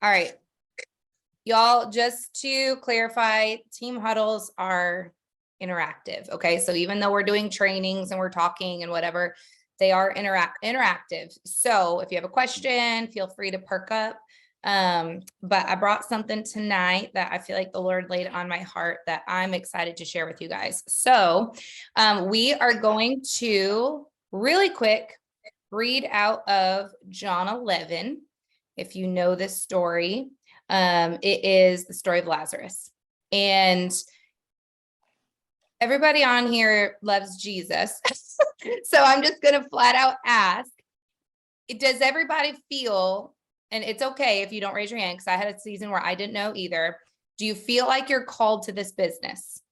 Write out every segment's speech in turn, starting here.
All right. Y'all, just to clarify, team huddles are interactive. Okay. So even though we're doing trainings and we're talking and whatever, they are interactive. So if you have a question, feel free to perk up. But I brought something tonight that I feel like the Lord laid on my heart that I'm excited to share with you guys. So we are going to really quick read out of John 11. If you know this story, it is the story of Lazarus. And everybody on here loves Jesus. So I'm just going to flat out ask, does everybody feel, and it's okay if you don't raise your hand, because I had a season where I didn't know either. Do you feel like you're called to this business?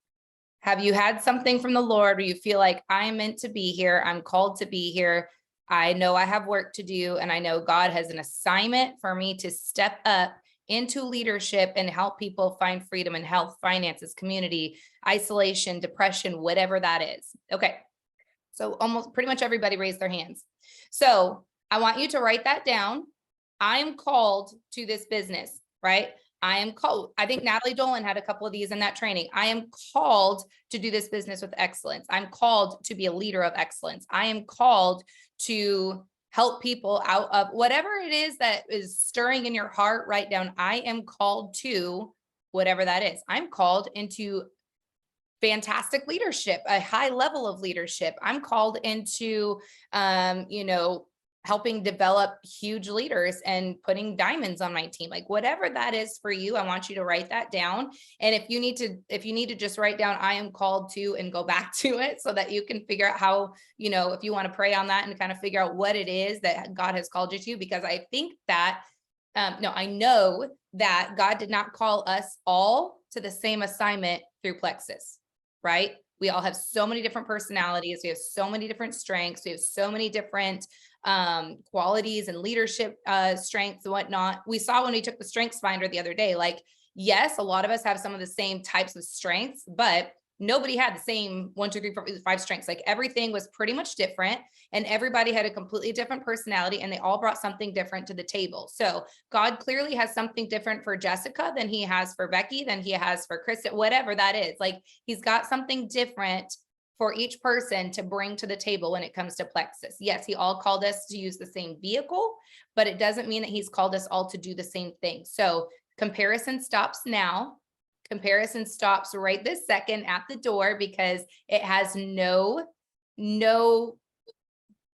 Have you had something from the Lord where you feel like I'm meant to be here? I'm called to be here. I know I have work to do, and I know God has an assignment for me to step up into leadership and help people find freedom in health, finances, community, isolation, depression, whatever that is. Okay. So almost pretty much everybody raised their hands. So I want you to write that down. I am called to this business, right? I am called. I think Natalie Dolan had a couple of these in that training. I am called to do this business with excellence. I'm called to be a leader of excellence. I am called to help people out of whatever it is that is stirring in your heart. Write down, I am called to whatever that is. I'm called into fantastic leadership, a high level of leadership. I'm called into, helping develop huge leaders and putting diamonds on my team. Like whatever that is for you, I want you to write that down. And if you need to just write down, I am called to, and go back to it so that you can figure out how, if you want to pray on that and kind of figure out what it is that God has called you to, because I think that, I know that God did not call us all to the same assignment through Plexus, right? We all have so many different personalities. We have so many different strengths. We have so many different qualities and leadership strengths and whatnot. We saw when we took the strengths finder the other day, like, yes, a lot of us have some of the same types of strengths, but nobody had the same 1, 2, 3, 4, 5 strengths. Like everything was pretty much different, and everybody had a completely different personality, and they all brought something different to the table. So God clearly has something different for Jessica than he has for Becky, than he has for Kristen, whatever that is. Like he's got something different for each person to bring to the table when it comes to Plexus. Yes, he all called us to use the same vehicle, but it doesn't mean that he's called us all to do the same thing. So comparison stops now. Comparison stops right this second at the door, because it has no,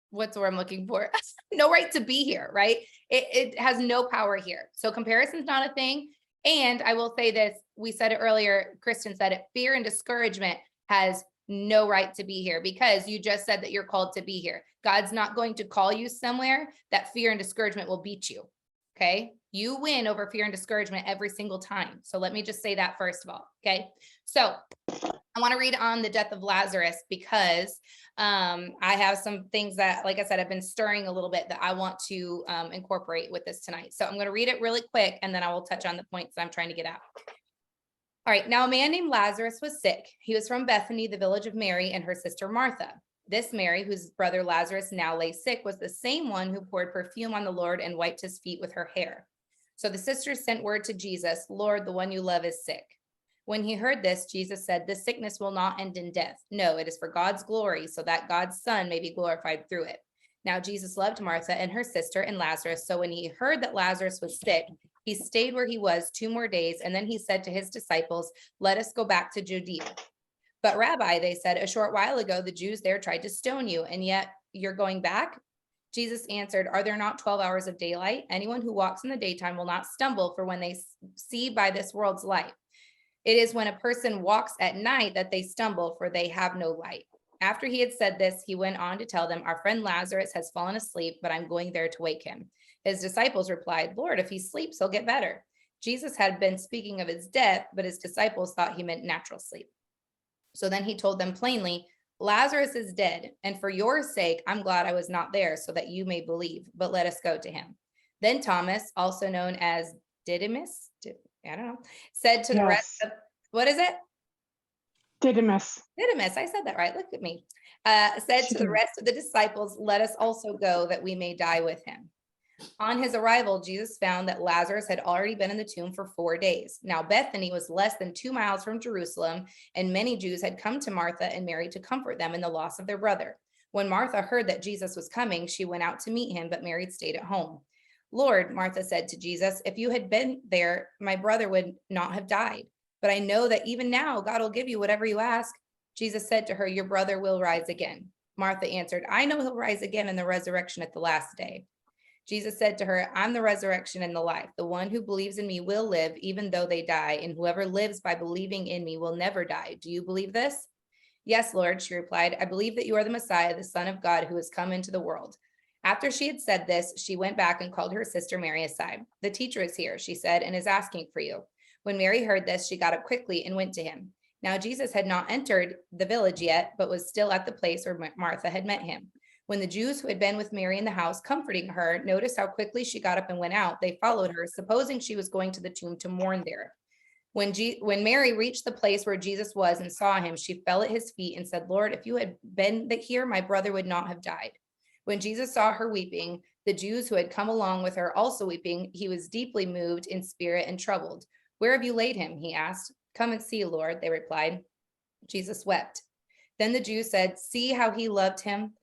what's the word I'm looking for? No right to be here, right? It has no power here. So comparison's not a thing. And I will say this, we said it earlier, Kristen said it, fear and discouragement has no right to be here, because you just said that you're called to be here. God's not going to call you somewhere that fear and discouragement will beat you. Okay. You win over fear and discouragement every single time. So let me just say that first of all. Okay. So I want to read on the death of Lazarus, because I have some things that, like I said, I've been stirring a little bit that I want to incorporate with this tonight. So I'm going to read it really quick, and then I will touch on the points that I'm trying to get out. All right. Now, a man named Lazarus was sick. He was from Bethany, the village of Mary and her sister Martha. This Mary, whose brother Lazarus now lay sick, was the same one who poured perfume on the Lord and wiped his feet with her hair. So the sisters sent word to Jesus, Lord, the one you love is sick. When he heard this, Jesus said, this sickness will not end in death. No, it is for God's glory, so that God's Son may be glorified through it. Now, Jesus loved Martha and her sister and Lazarus. So when he heard that Lazarus was sick, he stayed where he was 2 more days. And then he said to his disciples, let us go back to Judea. But Rabbi, they said, a short while ago, the Jews there tried to stone you, and yet you're going back? Jesus answered, are there not 12 hours of daylight? Anyone who walks in the daytime will not stumble, for when they see by this world's light. It is when a person walks at night that they stumble, for they have no light. After he had said this, he went on to tell them, our friend Lazarus has fallen asleep, but I'm going there to wake him. His disciples replied, Lord, if he sleeps, he'll get better. Jesus had been speaking of his death, but his disciples thought he meant natural sleep. So then he told them plainly, Lazarus is dead, and for your sake, I'm glad I was not there, so that you may believe, but let us go to him. Then Thomas, also known as Didymus, said to the rest of, what is it? Didymus. I said that right. Look at me. Said to the rest of the disciples, let us also go that we may die with him. On his arrival, Jesus found that Lazarus had already been in the tomb for 4 days. Now, Bethany was less than 2 miles from Jerusalem, and many Jews had come to Martha and Mary to comfort them in the loss of their brother. When Martha heard that Jesus was coming, she went out to meet him, but Mary stayed at home. Lord, Martha said to Jesus, if you had been there, my brother would not have died. But I know that even now God will give you whatever you ask. Jesus said to her, your brother will rise again. Martha answered, I know he'll rise again in the resurrection at the last day. Jesus said to her, I'm the resurrection and the life. The one who believes in me will live even though they die, and whoever lives by believing in me will never die. Do you believe this? Yes, Lord, she replied. I believe that you are the Messiah, the Son of God, who has come into the world. After she had said this, she went back and called her sister Mary aside. The teacher is here, she said, and is asking for you. When Mary heard this, she got up quickly and went to him. Now Jesus had not entered the village yet, but was still at the place where Martha had met him. When the Jews who had been with Mary in the house, comforting her, noticed how quickly she got up and went out, they followed her, supposing she was going to the tomb to mourn there. When Mary reached the place where Jesus was and saw him, she fell at his feet and said, Lord, if you had been here, my brother would not have died. When Jesus saw her weeping, the Jews who had come along with her also weeping, he was deeply moved in spirit and troubled. Where have you laid him? He asked. Come and see, Lord, they replied. Jesus wept. Then the Jews said, see how he loved him.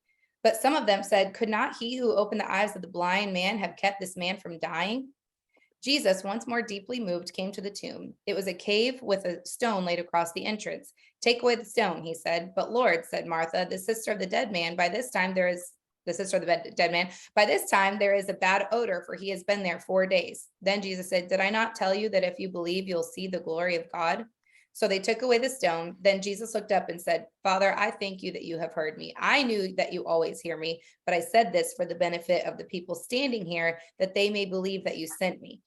But some of them said, could not he who opened the eyes of the blind man have kept this man from dying? Jesus, once more deeply moved, came to the tomb. It was a cave with a stone laid across the entrance. Take away the stone, he said. But Lord, said Martha, the sister of the dead man, by this time there is a bad odor, for he has been there 4 days. Then Jesus said, did I not tell you that if you believe, you'll see the glory of God? So they took away the stone. Then Jesus looked up and said, Father, I thank you that you have heard me. I knew that you always hear me, but I said this for the benefit of the people standing here, that they may believe that you sent me.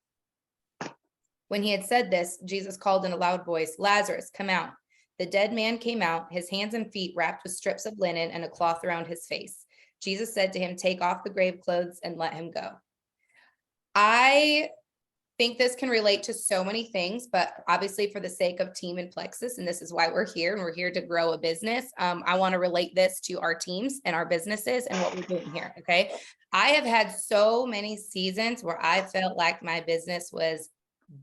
When he had said this, Jesus called in a loud voice, Lazarus, come out. The dead man came out, his hands and feet wrapped with strips of linen and a cloth around his face. Jesus said to him, take off the grave clothes and let him go. I think this can relate to so many things, but obviously for the sake of team and Plexus, and this is why we're here, and we're here to grow a business. I want to relate this to our teams and our businesses and what we're doing here. Okay. I have had so many seasons where I felt like my business was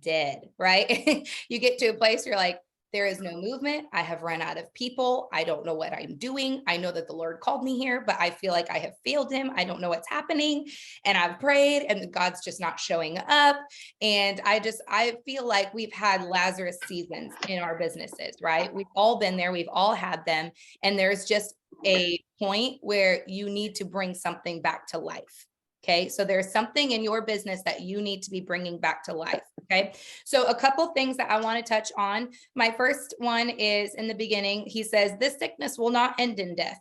dead, right? You get to a place where you're like, there is no movement. I have run out of people. I don't know what I'm doing. I know that the Lord called me here, but I feel like I have failed him. I don't know what's happening. And I've prayed and God's just not showing up. And I feel like we've had Lazarus seasons in our businesses, right? We've all been there. We've all had them. And there's just a point where you need to bring something back to life. Okay. So there's something in your business that you need to be bringing back to life. Okay. So a couple things that I want to touch on. My first one is in the beginning, he says, this sickness will not end in death.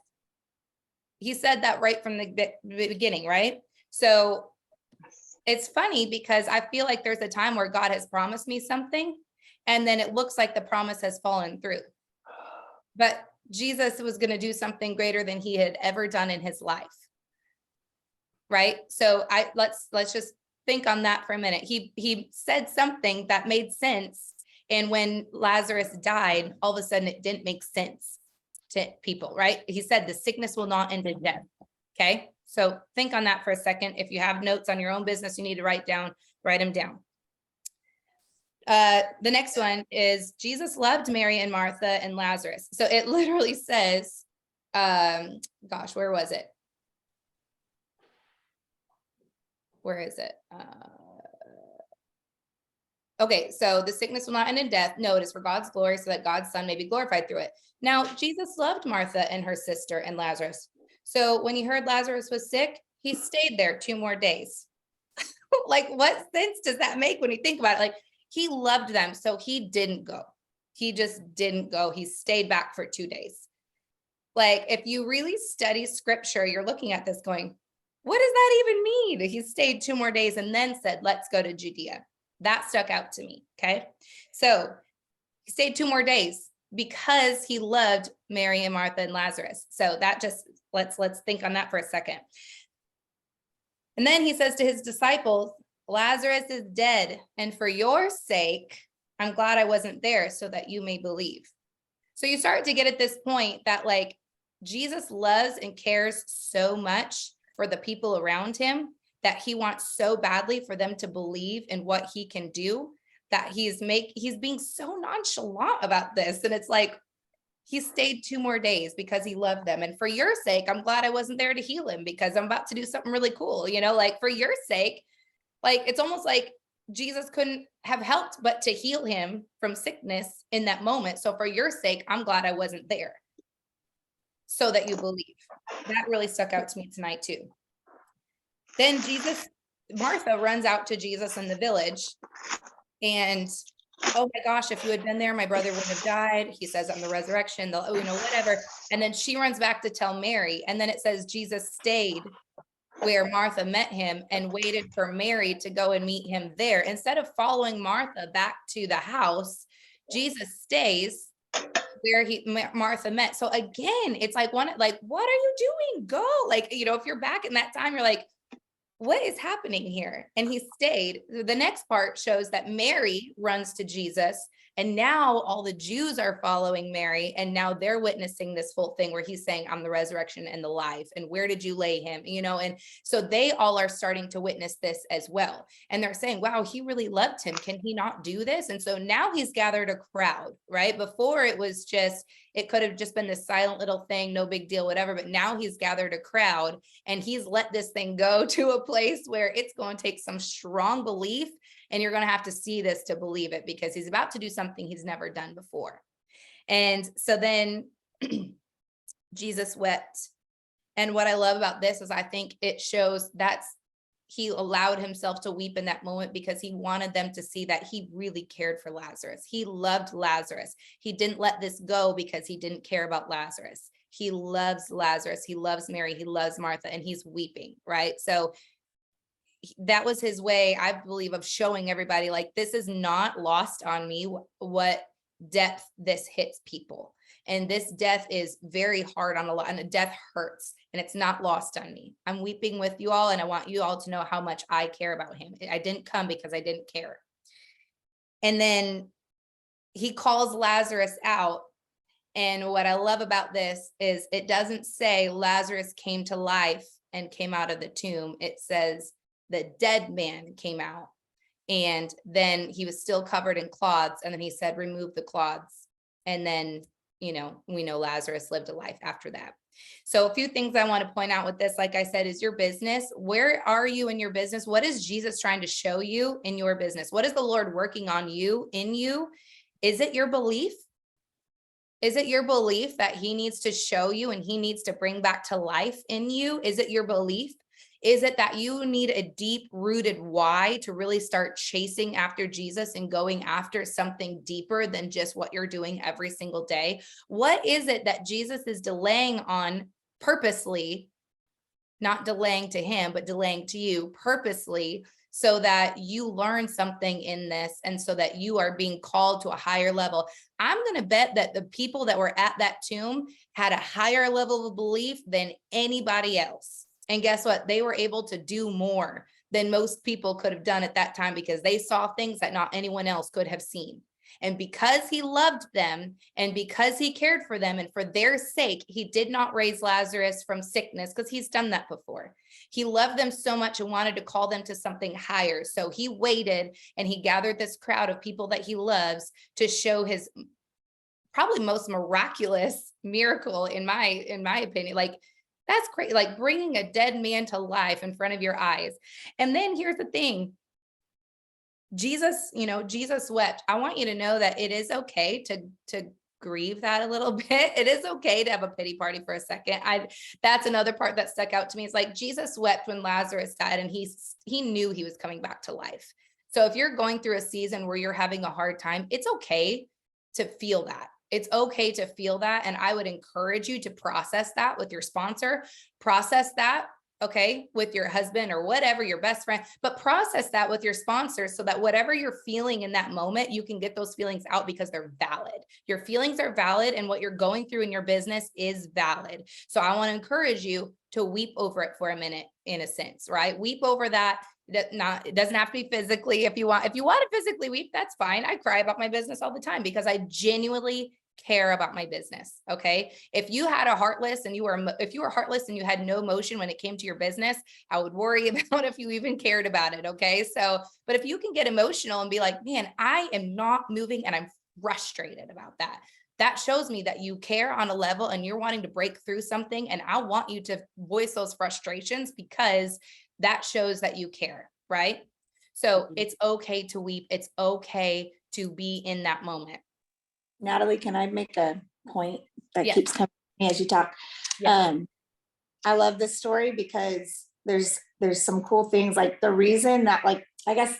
He said that right from the beginning, right? So it's funny because I feel like there's a time where God has promised me something and then it looks like the promise has fallen through. But Jesus was going to do something greater than he had ever done in his life. Right. So let's just think on that for a minute. He said something that made sense. And when Lazarus died, all of a sudden it didn't make sense to people, right? He said the sickness will not end in death. Okay. So think on that for a second. If you have notes on your own business, you need to write them down. The next one is Jesus loved Mary and Martha and Lazarus. So it literally says, gosh, where was it? Where is it? Okay, so the sickness will not end in death. No, it is for God's glory so that God's son may be glorified through it. Now, Jesus loved Martha and her sister and Lazarus. So when he heard Lazarus was sick, he stayed there 2 more days. Like, what sense does that make when you think about it? Like, he loved them, so he didn't go. He just didn't go. He stayed back for 2 days. Like, if you really study scripture, you're looking at this going, what does that even mean? He stayed 2 more days and then said, let's go to Judea. That stuck out to me. Okay. So he stayed 2 more days because he loved Mary and Martha and Lazarus. So that just, let's think on that for a second. And then he says to his disciples, Lazarus is dead. And for your sake, I'm glad I wasn't there so that you may believe. So you start to get at this point that like Jesus loves and cares so much for the people around him that he wants so badly for them to believe in what he can do, that he's being so nonchalant about this. And it's like, he stayed 2 more days because he loved them. And for your sake, I'm glad I wasn't there to heal him, because I'm about to do something really cool, like for your sake. Like, it's almost like Jesus couldn't have helped but to heal him from sickness in that moment. So for your sake, I'm glad I wasn't there, so that you believe. That really stuck out to me tonight too. Then Martha runs out to Jesus in the village, and oh my gosh, if you had been there, my brother wouldn't have died. He says, I'm the resurrection, whatever. And then she runs back to tell Mary. And then it says Jesus stayed where Martha met him and waited for Mary to go and meet him there. Instead of following Martha back to the house, Jesus stays where Martha met. So again, it's like, what are you doing? Go. If you're back in that time, you're like, what is happening here? And he stayed. The next part shows that Mary runs to Jesus, and now all the Jews are following Mary, and now they're witnessing this whole thing where he's saying, I'm the resurrection and the life, and where did you lay him? And so they all are starting to witness this as well. And they're saying, wow, he really loved him. Can he not do this? And so now he's gathered a crowd, right? Before it could have just been this silent little thing, no big deal, whatever. But now he's gathered a crowd, and he's let this thing go to a place where it's going to take some strong belief, and you're going to have to see this to believe it, because he's about to do something he's never done before. And so then Jesus wept. And what I love about this is I think it shows that he allowed himself to weep in that moment because he wanted them to see that he really cared for Lazarus. He loved Lazarus. He didn't let this go because he didn't care about Lazarus. He loves Lazarus. He loves Mary. He loves Martha, and he's weeping, right? So that was his way, I believe, of showing everybody, like, this is not lost on me, what depth this hits people. And this death is very hard on a lot, and death hurts, and it's not lost on me. I'm weeping with you all, and I want you all to know how much I care about him. I didn't come because I didn't care. And then he calls Lazarus out. And what I love about this is it doesn't say Lazarus came to life and came out of the tomb. It says the dead man came out, and then he was still covered in cloths. And then he said, remove the cloths. And then, we know Lazarus lived a life after that. So a few things I want to point out with this, like I said, is your business. Where are you in your business? What is Jesus trying to show you in your business? What is the Lord working on you, in you? Is it your belief? Is it your belief that he needs to show you and he needs to bring back to life in you? Is it your belief? Is it that you need a deep-rooted why to really start chasing after Jesus and going after something deeper than just what you're doing every single day? What is it that Jesus is delaying on purposely, not delaying to him, but delaying to you purposely, so that you learn something in this and so that you are being called to a higher level? I'm going to bet that the people that were at that tomb had a higher level of belief than anybody else. And guess what? They were able to do more than most people could have done at that time, because they saw things that not anyone else could have seen. And because he loved them, and because he cared for them, and for their sake, he did not raise Lazarus from sickness, because he's done that before. He loved them so much and wanted to call them to something higher. So he waited, and he gathered this crowd of people that he loves to show his probably most miraculous miracle, in my opinion. Like, that's great. Like bringing a dead man to life in front of your eyes. And then here's the thing. Jesus wept. I want you to know that it is okay to grieve that a little bit. It is okay to have a pity party for a second. That's another part that stuck out to me. It's like Jesus wept when Lazarus died, and he knew he was coming back to life. So if you're going through a season where you're having a hard time, it's okay to feel that. It's okay to feel that. And I would encourage you to process that with your sponsor, process that, okay, with your husband or whatever, your best friend, but process that with your sponsor, so that whatever you're feeling in that moment, you can get those feelings out, because they're valid. Your feelings are valid, and what you're going through in your business is valid. So I want to encourage you to weep over it for a minute, in a sense, right? Weep over that. It doesn't have to be physically. If you want to physically weep, that's fine. I cry about my business all the time because I genuinely care about my business. Okay. If you had a heartless and if you were heartless and you had no emotion when it came to your business, I would worry about if you even cared about it. Okay. So, but if you can get emotional and be like, man, I am not moving and I'm frustrated about that. That shows me that you care on a level and you're wanting to break through something. And I want you to voice those frustrations because that shows that you care. Right. So it's okay to weep. It's okay to be in that moment. Natalie, can I make a point that Yes. keeps coming to me as you talk? Yeah. I love this story because there's some cool things, like the reason that, like, I guess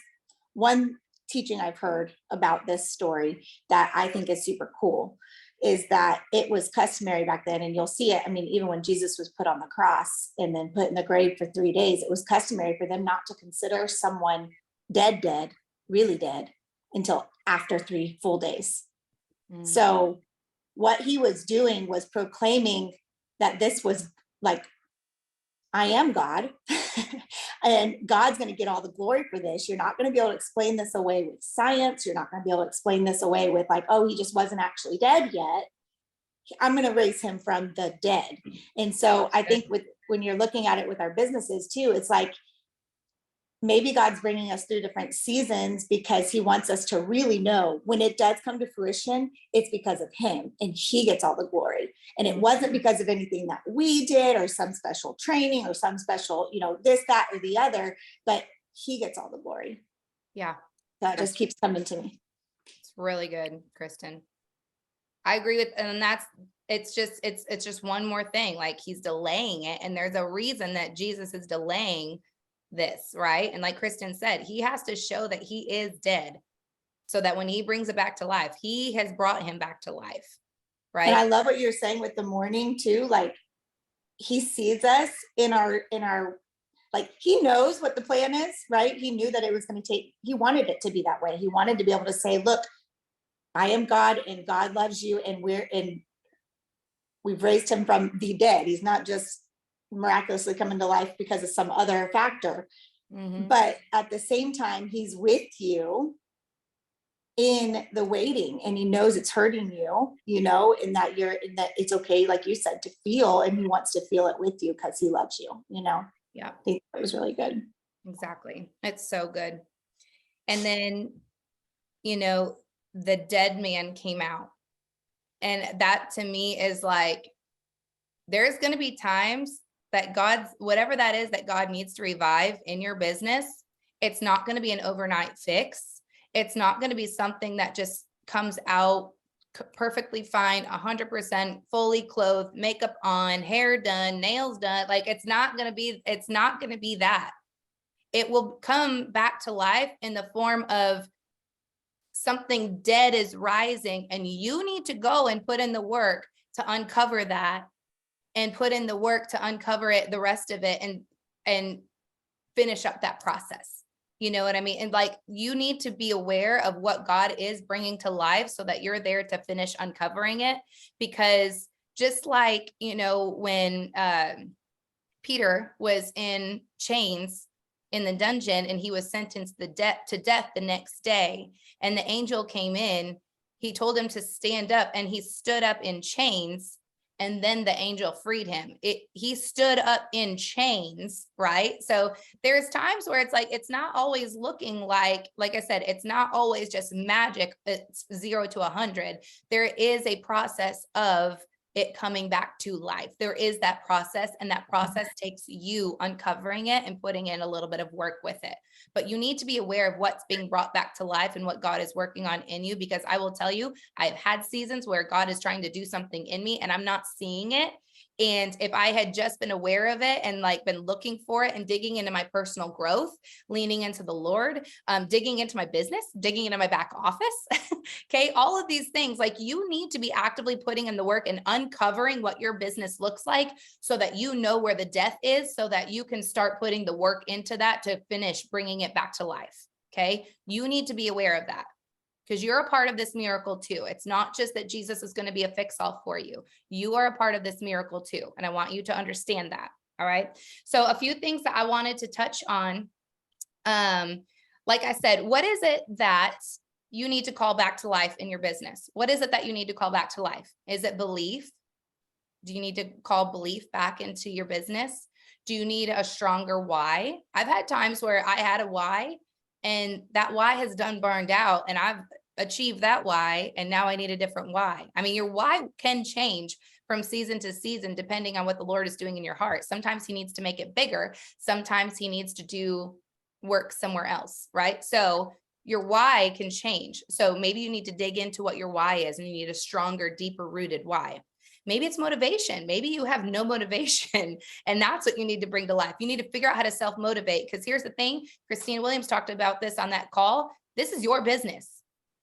one teaching I've heard about this story that I think is super cool is that it was customary back then, and you'll see it. I mean, even when Jesus was put on the cross and then put in the grave for 3 days, it was customary for them not to consider someone dead, really dead, until after 3 full days. So what he was doing was proclaiming that this was like, I am God and God's going to get all the glory for this. You're not going to be able to explain this away with science. You're not going to be able to explain this away with like, oh, he just wasn't actually dead yet. I'm going to raise him from the dead. And so I think when you're looking at it with our businesses too, it's like, maybe God's bringing us through different seasons because he wants us to really know when it does come to fruition, it's because of him and he gets all the glory. And it wasn't because of anything that we did or some special training or some special, this, that, or the other, but he gets all the glory. Yeah. That just keeps coming to me. It's really good, Kristen. I agree with, and it's just one more thing. Like he's delaying it. And there's a reason that Jesus is delaying this, right? And like Kristen said, he has to show that he is dead so that when he brings it back to life, he has brought him back to life, right? And I love what you're saying with the mourning too. Like he sees us in our, like he knows what the plan is, right? He knew that it was going to he wanted it to be that way. He wanted to be able to say, look, I am God and God loves you. And we've raised him from the dead. He's not just miraculously coming to life because of some other factor. But at the same time, he's with you in the waiting, and he knows it's hurting you, and that it's okay, like you said, to feel, and he wants to feel it with you because he loves you, Yeah. I think that was really good. Exactly. It's so good. And then, the dead man came out. And that to me is like, there's going to be times that whatever that is that God needs to revive in your business, it's not going to be an overnight fix. It's not going to be something that just comes out perfectly fine, 100% fully clothed, makeup on, hair done, nails done. Like it's not going to be that. It will come back to life in the form of something dead is rising, and you need to go and put in the work to uncover that, and put in the work to uncover it, the rest of it, and finish up that process. You know what I mean? And like, you need to be aware of what God is bringing to life so that you're there to finish uncovering it. Because just like, when Peter was in chains in the dungeon and he was sentenced to death the next day, and the angel came in, he told him to stand up, and he stood up in chains. And then the angel freed him. He stood up in chains, right? So there's times where it's like, it's not always looking like I said, it's not always just magic. It's 0 to 100. There is a process of it coming back to life. There is that process, and that process takes you uncovering it and putting in a little bit of work with it. But you need to be aware of what's being brought back to life and what God is working on in you, because I will tell you, I've had seasons where God is trying to do something in me and I'm not seeing it. And if I had just been aware of it and like been looking for it and digging into my personal growth, leaning into the Lord, digging into my business, digging into my back office, okay, all of these things, like you need to be actively putting in the work and uncovering what your business looks like so that you know where the death is, so that you can start putting the work into that to finish bringing it back to life. Okay, you need to be aware of that, because you're a part of this miracle too. It's not just that Jesus is going to be a fix-all for you. You are a part of this miracle too. And I want you to understand that. All right. So a few things that I wanted to touch on. Like I said, what is it that you need to call back to life in your business? What is it that you need to call back to life? Is it belief? Do you need to call belief back into your business? Do you need a stronger why? I've had times where I had a why and that why has done burned out and I've achieved that why and now I need a different why. I mean, your why can change from season to season depending on what the Lord is doing in your heart. Sometimes he needs to make it bigger. Sometimes he needs to do work somewhere else, right? So your why can change. So maybe you need to dig into what your why is and you need a stronger, deeper rooted why. Maybe it's motivation. Maybe you have no motivation and that's what you need to bring to life. You need to figure out how to self-motivate because here's the thing, Christine Williams talked about this on that call. This is your business.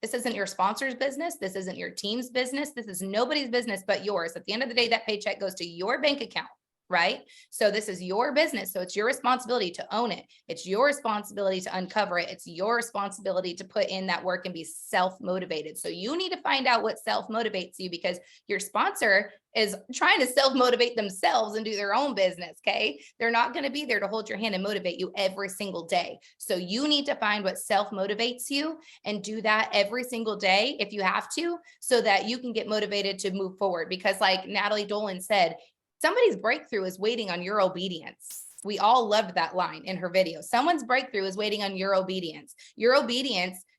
This isn't your sponsor's business. This isn't your team's business. This is nobody's business but yours. At the end of the day, that paycheck goes to your bank account, right? So this is your business. So it's your responsibility to own it. It's your responsibility to uncover it. It's your responsibility to put in that work and be self-motivated. So you need to find out what self-motivates you because your sponsor is trying to self-motivate themselves and do their own business, okay? They're not going to be there to hold your hand and motivate you every single day. So you need to find what self-motivates you and do that every single day if you have to, so that you can get motivated to move forward. Because like Natalie Dolan said, somebody's breakthrough is waiting on your obedience. We all loved that line in her video. Someone's breakthrough is waiting on your obedience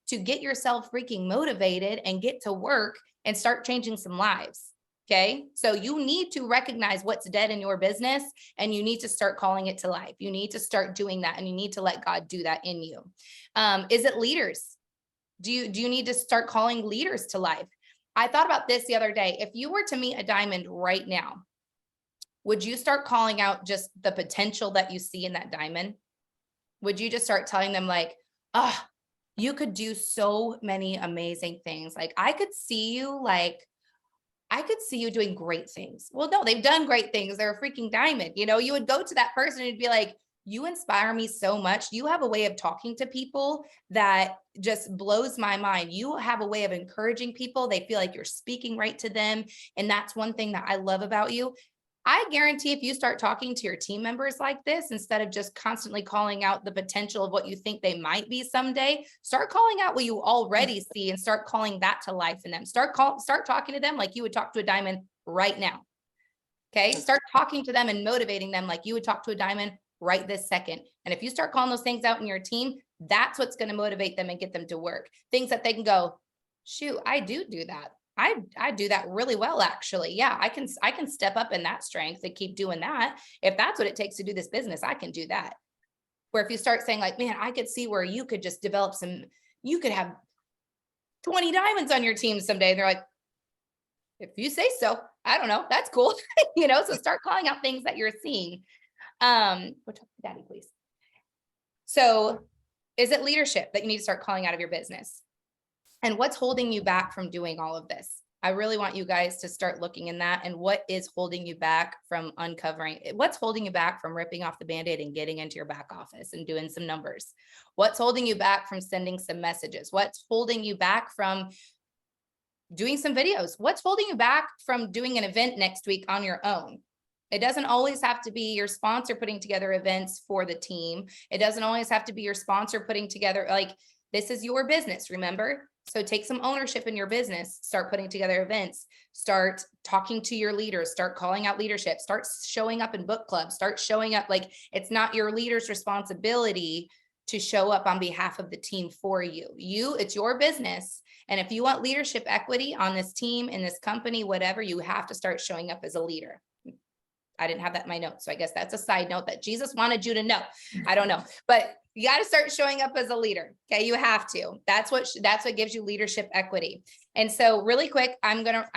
to get yourself freaking motivated and get to work and start changing some lives. Okay. So you need to recognize what's dead in your business and you need to start calling it to life. You need to start doing that and you need to let God do that in you. Is it leaders? Do you need to start calling leaders to life? I thought about this the other day. If you were to meet a diamond right now, would you start calling out just the potential that you see in that diamond? Would you just start telling them like, oh, you could do so many amazing things. Like I could see you doing great things. Well, no, they've done great things. They're a freaking diamond. You know, you would go to that person and be like, you inspire me so much. You have a way of talking to people that just blows my mind. You have a way of encouraging people. They feel like you're speaking right to them. And that's one thing that I love about you. I guarantee if you start talking to your team members like this, instead of just constantly calling out the potential of what you think they might be someday, start calling out what you already see and start calling that to life in them. Start talking to them like you would talk to a diamond right now. Okay. Start talking to them and motivating them like you would talk to a diamond right this second. And if you start calling those things out in your team, that's what's going to motivate them and get them to work. Things that they can go, shoot, I do that. I do that really well, actually. Yeah, I can step up in that strength and keep doing that. If that's what it takes to do this business, I can do that. Where if you start saying like, man, I could see where you could just develop you could have 20 diamonds on your team someday. And they're like, if you say so, I don't know. That's cool. So start calling out things that you're seeing. We'll talk to Daddy, please. So is it leadership that you need to start calling out of your business? And what's holding you back from doing all of this? I really want you guys to start looking in that. And what is holding you back from uncovering? What's holding you back from ripping off the Band-Aid and getting into your back office and doing some numbers? What's holding you back from sending some messages? What's holding you back from doing some videos? What's holding you back from doing an event next week on your own? It doesn't always have to be your sponsor putting together events for the team. It doesn't always have to be your sponsor putting together, like, this is your business, remember? So take some ownership in your business, start putting together events, start talking to your leaders, start calling out leadership, start showing up in book clubs, start showing up. Like, it's not your leader's responsibility to show up on behalf of the team for you. It's your business. And if you want leadership equity on this team, in this company, whatever, you have to start showing up as a leader. I didn't have that in my notes. So I guess that's a side note that Jesus wanted you to know. I don't know, but you got to start showing up as a leader. Okay. You have to. That's what gives you leadership equity. And so really quick, I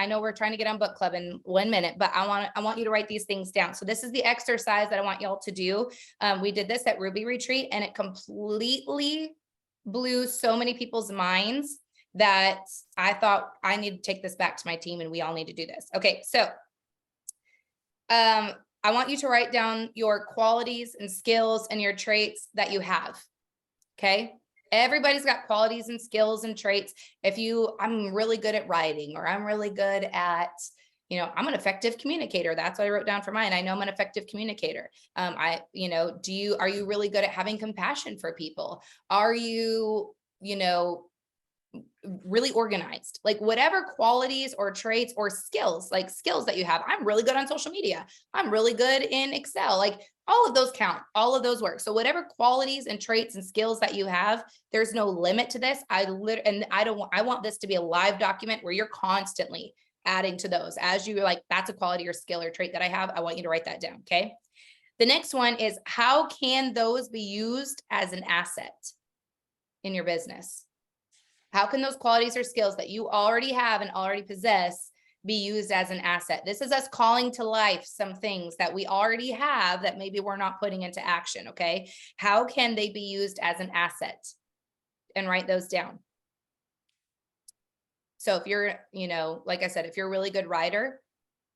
know we're trying to get on book club in 1 minute, but I want you to write these things down. So this is the exercise that I want y'all to do. We did this at Ruby Retreat and it completely blew so many people's minds that I thought I need to take this back to my team and we all need to do this. Okay. So I want you to write down your qualities and skills and your traits that you have. Okay. Everybody's got qualities and skills and traits. I'm really good at writing, or I'm really good at, I'm an effective communicator. That's what I wrote down for mine. I know I'm an effective communicator. Are you really good at having compassion for people? Are you, really organized, like whatever qualities or traits or skills, like skills that you have. I'm really good on social media. I'm really good in Excel. Like all of those count, all of those work. So whatever qualities and traits and skills that you have, there's no limit to this. I want this to be a live document where you're constantly adding to those as you like, that's a quality or skill or trait that I have. I want you to write that down. Okay. The next one is, how can those be used as an asset in your business? How can those qualities or skills that you already have and already possess be used as an asset? This is us calling to life some things that we already have that maybe we're not putting into action, okay? How can they be used as an asset? And write those down. So if you're, like I said, if you're a really good writer,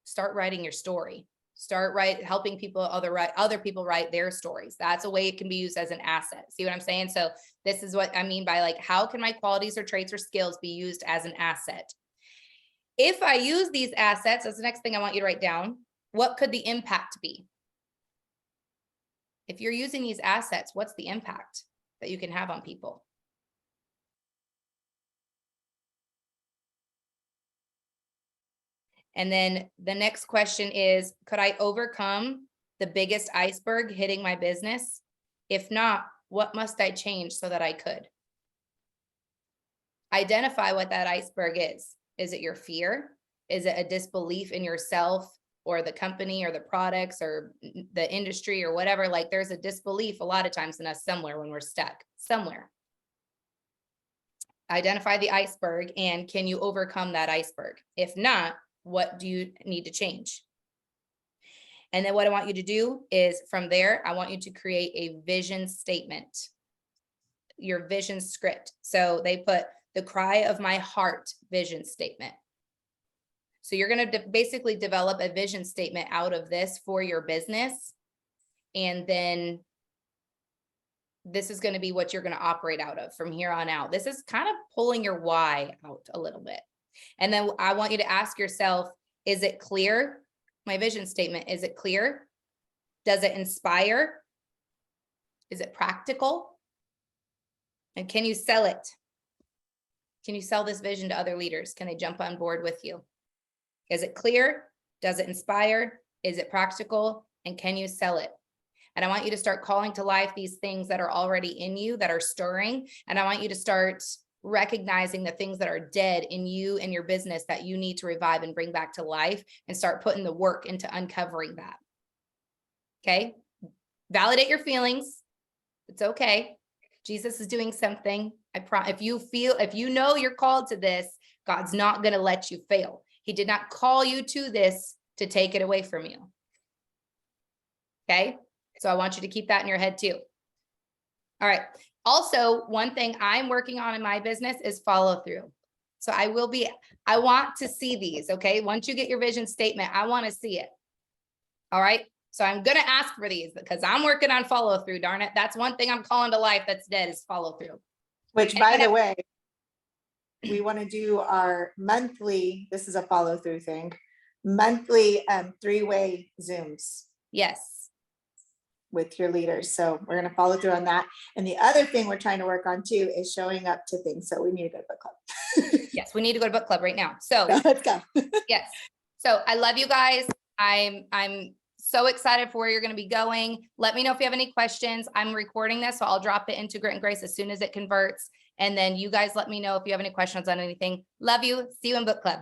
start writing your story. Start helping people, other people write their stories. That's a way it can be used as an asset. See what I'm saying? So this is what I mean by like, how can my qualities or traits or skills be used as an asset? If I use these assets, that's the next thing I want you to write down. What could the impact be? If you're using these assets, what's the impact that you can have on people? And then the next question is, could I overcome the biggest iceberg hitting my business? If not, what must I change so that I could? Identify what that iceberg is. Is it your fear? Is it a disbelief in yourself or the company or the products or the industry or whatever? Like there's a disbelief a lot of times in us somewhere when we're stuck somewhere. Identify the iceberg, and can you overcome that iceberg? If not, what do you need to change? And then what I want you to do is from there, I want you to create a vision statement, your vision script. So they put the cry of my heart vision statement. So you're going to basically develop a vision statement out of this for your business. And then this is going to be what you're going to operate out of from here on out. This is kind of pulling your why out a little bit. And then I want you to ask yourself, is it clear? My vision statement, is it clear? Does it inspire? Is it practical? And can you sell it? Can you sell this vision to other leaders? Can they jump on board with you? Is it clear? Does it inspire? Is it practical? And can you sell it? And I want you to start calling to life these things that are already in you that are stirring. And I want you to start recognizing the things that are dead in you and your business that you need to revive and bring back to life, and start putting the work into uncovering that. Okay. Validate your feelings. It's okay. Jesus is doing something. If you know you're called to this, God's not going to let you fail. He did not call you to this to take it away from you. Okay. So I want you to keep that in your head too. All right. Also, one thing I'm working on in my business is follow through. So I want to see these. Okay. Once you get your vision statement, I want to see it. All right. So I'm going to ask for these because I'm working on follow through. Darn it. That's one thing I'm calling to life that's dead is follow through. Which, by the way, we want to do our monthly, this is a follow through thing, monthly 3-way Zooms. Yes. With your leaders. So we're going to follow through on that. And the other thing we're trying to work on too is showing up to things. So we need to go to book club. Yes, we need to go to book club right now. So let's go. Yes. So I love you guys. I'm so excited for where you're going to be going. Let me know if you have any questions. I'm recording this, so I'll drop it into Grit and Grace as soon as it converts. And then you guys let me know if you have any questions on anything. Love you. See you in book club.